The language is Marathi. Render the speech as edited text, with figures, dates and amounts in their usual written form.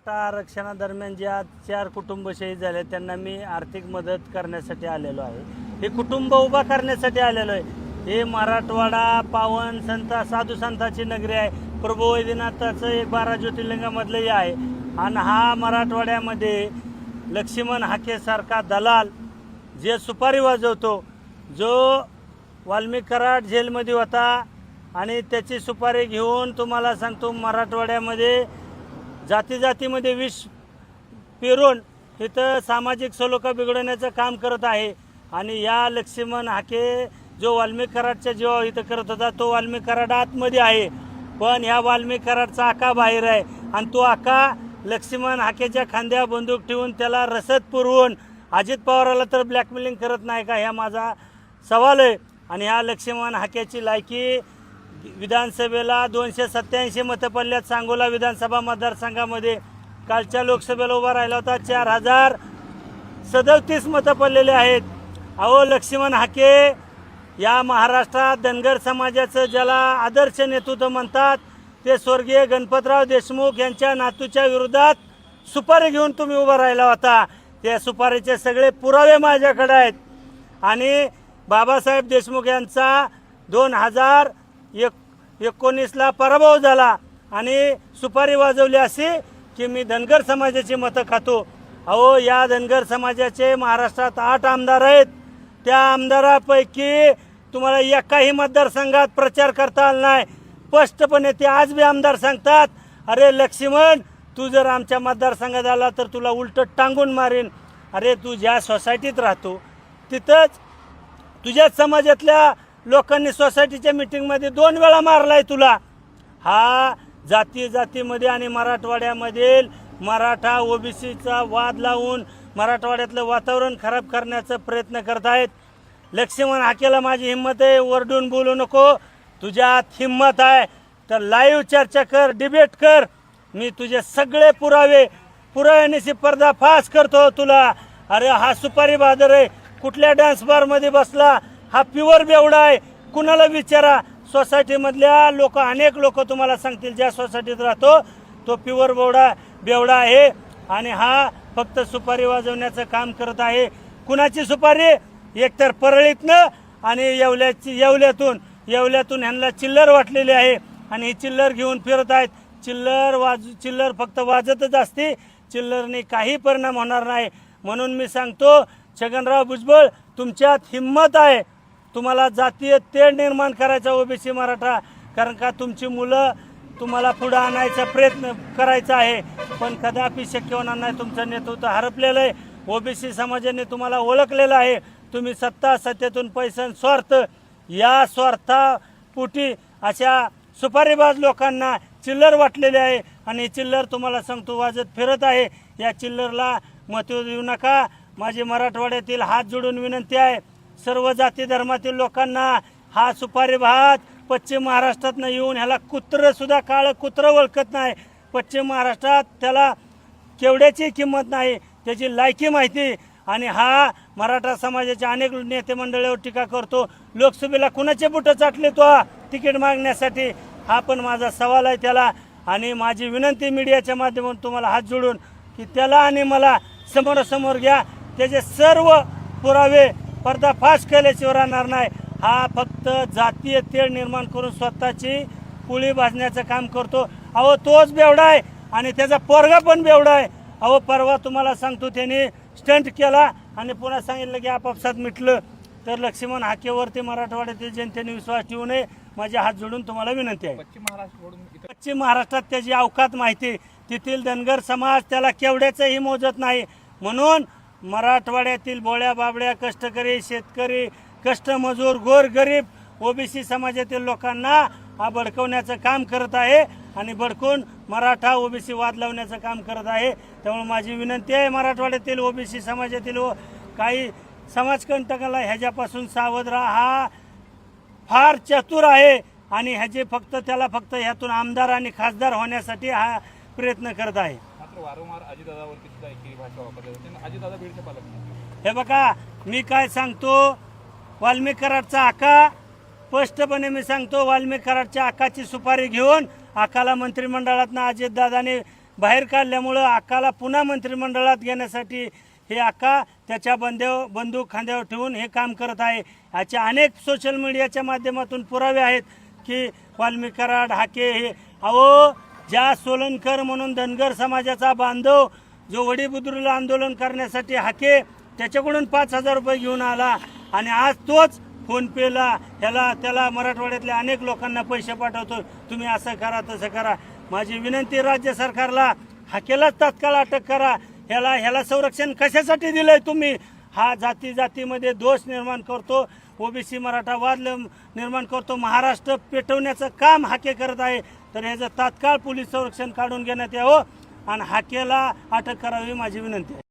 मराठा आरक्षणादरम्यान जे आज 4 कुटुंब शहीद झाले त्यांना मी आर्थिक मदत करण्यासाठी आलेलो आहे। हे कुटुंब उभा करण्यासाठी आलेलो आहे। हे मराठवाडा पावन संत साधू संतांची नगरी आहे। प्रभू वैद्यनाथाचं एक 12 ज्योतिर्लिंगामधलंही आहे। आणि हा मराठवाड्यामध्ये लक्ष्मण हाकेसारखा दलाल जे सुपारी वाजवतो, जो वाल्मिक कराड जेलमध्ये होता आणि त्याची सुपारी घेऊन तुम्हाला सांगतो मराठवाड्यामध्ये जातीमध्ये विष पेरून इथं सामाजिक सलोखा बिघडवण्याचं काम करत आहे। आणि या लक्ष्मण हाके जो वाल्मिक कराडच्या जेव्हा इथं करत होता तो वाल्मिक कराड आतमध्ये आहे, पण ह्या वाल्मिक कराडचा आका बाहेर आहे। आणि तो आका लक्ष्मण हाकेच्या खांद्यावर बंदूक ठेवून त्याला रसद पुरवून अजित पवाराला तर ब्लॅकमेलिंग करत नाही का, ह्या माझा सवाल आहे। आणि ह्या लक्ष्मण हाकेची लायकी विधानसभेला 287 मतं पडल्यात। सांगोला विधानसभा मतदारसंघामध्ये कालच्या लोकसभेला उभा राहिला होता, 4037 मतं पडलेले आहेत। अहो लक्ष्मण हाके या महाराष्ट्रात धनगर समाजाचं ज्याला आदर्श नेतृत्व म्हणतात ते स्वर्गीय गणपतराव देशमुख यांच्या नातूच्या विरोधात सुपारी घेऊन तुम्ही उभा राहिला होता। त्या सुपारीचे सगळे पुरावे माझ्याकडे आहेत। आणि बाबासाहेब देशमुख यांचा 2019ला पराभव झाला आणि सुपारी वाजवली अशी की मी धनगर समाजाची मतं खातो। अहो या धनगर समाजाचे महाराष्ट्रात 8 आमदार आहेत। त्या आमदारापैकी तुम्हाला एकाही मतदारसंघात प्रचार करता आला नाही। स्पष्टपणे ते आज बी आमदार सांगतात, अरे लक्ष्मण तू जर आमच्या मतदारसंघात आला तर तुला उलट टांगून मारीन। अरे तू ज्या सोसायटीत राहतो तिथंच तुझ्याच समाजातल्या लोकांनी सोसायटीच्या मीटिंगमध्ये 2 वेळा मारलाय तुला। हा जातीमध्ये आणि मराठवाड्यामधील मराठा ओबीसीचा वाद लावून मराठवाड्यातलं वातावरण खराब करण्याचा प्रयत्न करत आहेत। लक्ष्मण हाकेला माझी हिंमत आहे, वरडून बोलू नको। तुझ्यात हिंमत आहे तर लाईव्ह चर्चा कर, डिबेट कर। मी तुझे सगळे पुराव्यानिशी पर्दाफाश करतो तुला। अरे हा सुपारी बहादर आहे, कुठल्या डान्स बारमध्ये बसला, हा प्युअर बेवडा आहे। कुणाला विचारा, सोसायटीमधल्या अनेक लोक तुम्हाला सांगतील ज्या सोसायटीत राहतो तो प्युअर बेवडा आहे। आणि हा फक्त सुपारी वाजवण्याचं काम करत आहे। कुणाची सुपारी? एकतर परळीतनं आणि येवल्यातून ह्यांना चिल्लर वाटलेली आहे आणि ही चिल्लर घेऊन फिरत आहेत। चिल्लर फक्त वाजतच असते, चिल्लरने काही परिणाम होणार नाही। म्हणून मी सांगतो छगनराव भुजबळ तुमच्यात हिंमत आहे, तुम्हाला जातीय तेढ निर्माण करायचा ओबीसी मराठा, कारण का तुमची मुलं तुम्हाला पुढे आणायचा प्रयत्न करायचा आहे, पण कदापि शक्य होणार नाही। तुमचं नेतृत्व हरपलेलं आहे, ओबीसी समाजाने तुम्हाला ओळखलेलं आहे। तुम्ही सत्तेतून पैसा स्वार्थ, या स्वार्थापोटी अशा सुपारीबाज लोकांना चिल्लर वाटलेले आहे आणि चिल्लर तुम्हाला सांगतो वाजत फिरत आहे। या चिल्लरला महत्त्व देऊ नका। माझी मराठवाड्यातील हात जोडून विनंती आहे, सर्व जाती धर्मातील लोकांना हा सुपारी भात पश्चिम महाराष्ट्रातनं येऊन ह्याला कुत्रंसुद्धा काळं कुत्रं ओळखत नाही। पश्चिम महाराष्ट्रात त्याला केवड्याची किंमत नाही, त्याची लायकी माहिती। आणि हा मराठा समाजाच्या अनेक नेते मंडळीवर टीका करतो। लोकसभेला कुणाचे बुटं चाटले तो तिकीट मागण्यासाठी, हा पण माझा सवाल आहे त्याला। आणि माझी विनंती मीडियाच्या माध्यमातून तुम्हाला हात जोडून की त्याला आणि मला समोरासमोर घ्या, त्याचे सर्व पुरावे पर्दाफाश केल्याशिवाय राहणार नाही। हा फक्त जातीय तेढ निर्माण करून स्वतःची पुळी भाजण्याचं काम करतो। अहो तोच बेवडा आहे आणि त्याचा पोरगा पण बेवडा आहे। अहो परवा तुम्हाला सांगतो त्याने स्टंट केला आणि पुन्हा सांगितलं की आपापसात मिटलं। तर लक्ष्मण हाकेवरती मराठवाड्यातील जनतेने विश्वास ठेवू नये, माझे हात जोडून तुम्हाला विनंती आहे। पश्चिम महाराष्ट्रात त्याची अवकात माहिती, तेथील धनगर समाज त्याला केवढ्याचंही मोजत नाही। म्हणून मराठवाड्यातील बोळ्या बाबड्या कष्टकरी शेतकरी कष्टमजूर गोरगरीब ओबीसी समाजातील लोकांना हा भडकवण्याचं काम करत आहे आणि भडकून मराठा ओबीसी वाद लावण्याचं काम करत आहे। त्यामुळे माझी विनंती आहे मराठवाड्यातील ओबीसी समाजातील काही समाजकंटकाला ह्याच्यापासून सावध राहा। हा फार चतुर आहे आणि त्याला फक्त ह्यातून आमदार आणि खासदार होण्यासाठी हा प्रयत्न करत आहे। वारंवार अजितदादावरती सुद्धा एकेरी भाषा वापरली जाते। अजितदादा बीडचे पालक हे बघा, मी काय सांगतो, वाल्मिक कराडचा आका स्पष्टपणे मी सांगतो, वाल्मिक कराडच्या आकाची सुपारी घेऊन आकाला मंत्रिमंडळातनं अजितदादाने बाहेर काढल्यामुळं अक्काला पुन्हा मंत्रिमंडळात घेण्यासाठी हे अक्का त्याच्या बंदूक खांद्यावर ठेवून हे काम करत आहे. याचे अनेक सोशल मीडियाच्या माध्यमातून पुरावे आहेत की वाल्मिक कराड हाके हे अहो ज्या सोलनकर म्हणून धनगर समाजाचा बांधव जो वडीबुद्रुला आंदोलन करण्यासाठी हाके त्याच्याकडून 5,000 रुपये घेऊन आला आणि आज तोच फोनपेला त्याला मराठवाड्यातल्या अनेक लोकांना पैसे पाठवतो. तुम्ही असं करा तसं करा. माझी विनंती राज्य सरकारला हाकेलाच तात्काळ अटक करा. ह्याला संरक्षण कशासाठी दिलंय तुम्ही? हा जातीमध्ये दोष निर्माण करतो, ओबीसी मराठा वाद निर्माण करतो, महाराष्ट्र पेटवण्याचं काम हाके करत आहे. तर ह्याचं तात्काळ पोलीस संरक्षण काढून घेण्यात यावं आणि हाकेला अटक करावी माझी विनंती आहे.